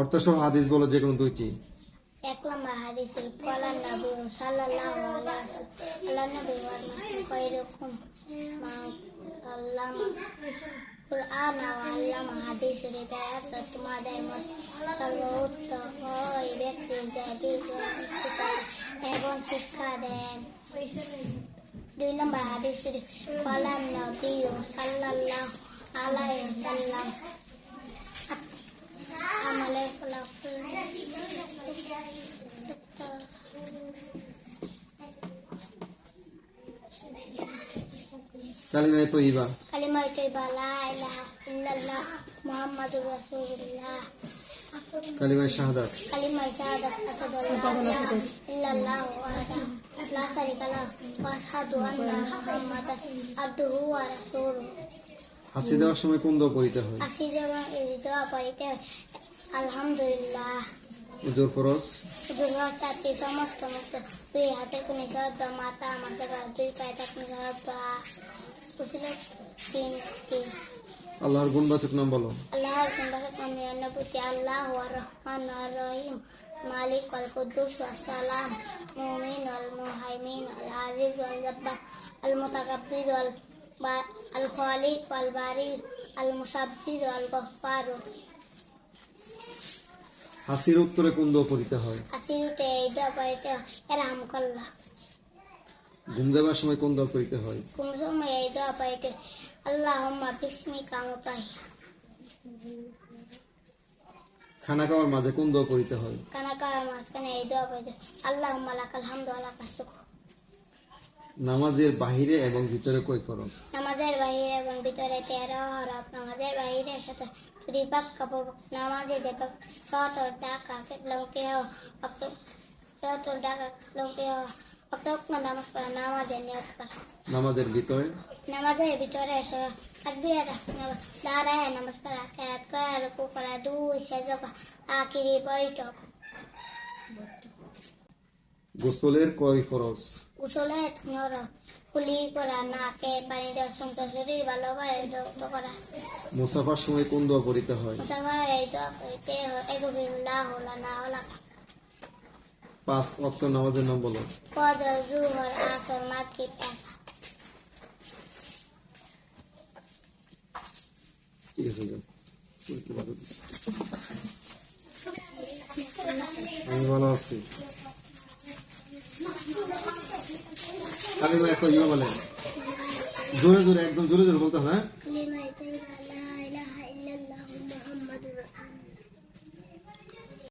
অর্থসহ হাদিস বলো, যে কোনো দুইটি। এক নম্বর হাদিস ক্বালা নবী সাল্লাল্লাহু আলাইহি ওয়াসাল্লাম আল্লাহ নবী ফরমায়েছেন খায়রুকুম মান আল্লামা কুরআন ওয়া আল্লামা। হাদিস শরীফের অর্থ তোমাদের মধ্যে সর্বোত্তম ওই ব্যক্তি যে শিক্ষা এবং শিক্ষা দেন। দুই নম্বর হাদিস শরীফ ক্বালা নবী সাল্লাল্লাহু আলাইহি ওয়াসাল্লাম আমালের ফলাফল কালিমা তয়্যিবা। কালিমা তয়্যিবা লা ইলাহা ইল্লাল্লাহ মুহাম্মাদুর রাসূলুল্লাহ। কালিমা শাহাদাত। কালিমা শাহাদাত আশহাদু আল্লা ইলাহা ইল্লাল্লাহ ওয়াহদাহু লা শারীকা লাহু ওয়া আশহাদু আন্না মুহাম্মাদান আবদুহু ওয়া রাসূলুহু। হাসি দেওয়ার সময় কোন দোয়া পড়িতে হয়? হাসি দেওয়া পড়িতে হয় আলহামদুলিল্লাহ। উজুর ফরজ। উজুর চারটি সমস্ত মুক্ত, দুই হাতে কোন শব্দ, মাথা আমাদের দুই পায়ে থাকলে শব্দ, তিনটি। আল্লাহর গুণবাচক নাম বলো। আল্লাহর গুণবাচক নাম 99টি। আল্লাহু আর রহমান আর রহিম, মালিক আল কুদ্দুস ওয়াস সালাম, মুমিন আল মুহাইমিন আল আজিজ ওয়াল জব্বার, আল মুতাকাব্বির আল খালিক ওয়াল বারি, আল মুসাব্বির ওয়াল গফফার। হাসির উত্তরে কোন দোয়া পড়িতে হয়? হাসির উত্তরে এই দোয়া পড়িতে হয় ইয়ারহামুকাল্লাহ। ঘুম যাবার সময় কোন দোয়া পড়িতে হয়? ঘুম সময় এই দোয়া পড়িতে আল্লাহুম্মা বিসমিকা মুতাহিয়া। খানা খাওয়ার মাঝে কোন দোয়া পড়িতে হয়? খানা খাওয়ার মাঝখানে এই দোয়া পড়িতে আল্লাহুম্মা লাকাল হামদু ওয়া লাকাশ শুকর। নামাজের বাহিরে এবং ভিতরে কয় ফরজ? নামাজের বাহিরে এবং ভিতরে 13 হরফ। নামাজের বাহিরে সাথে চুরি পাক কাপড়। নামাজে যে শত টাকা লঙ্কে শত টাকা লঙ্কে নামাজ পড়া, নামাজের নিয়ত করা। নামাজের ভিতরে? নামাজের ভিতরে তাকবীর দাঁড়ায় নামাজ পড়া, কিরাত করা, রুকু করা, দুই সেজদা, আখিরি বৈঠক। গোসলের কয় ফরজ? গোসলের নিয়ত কুলি করা, নাকে পানি দেওয়া, সমস্ত শরীর ভালোভাবে ধৌত করা। মুসাফার সময় কোন দোয়া পড়িতে হয়? মুসাফার এই দোয়া পড়িতে হয় আস্তাগফিরুল্লাহ লানা ওয়া লাকুম। 5 ওয়াক্ত নামাজের নাম বলো। ফজর, যুহর, আসর, মাগরিব, এশা। ঠিক আছে, যাও। কি ভালো দিছি। আমি ভালো আছি। কালিমা তয়্যিবা বলেন। জোরে জোরে, একদম জোরে জোরে বলতে হবে, হ্যাঁ?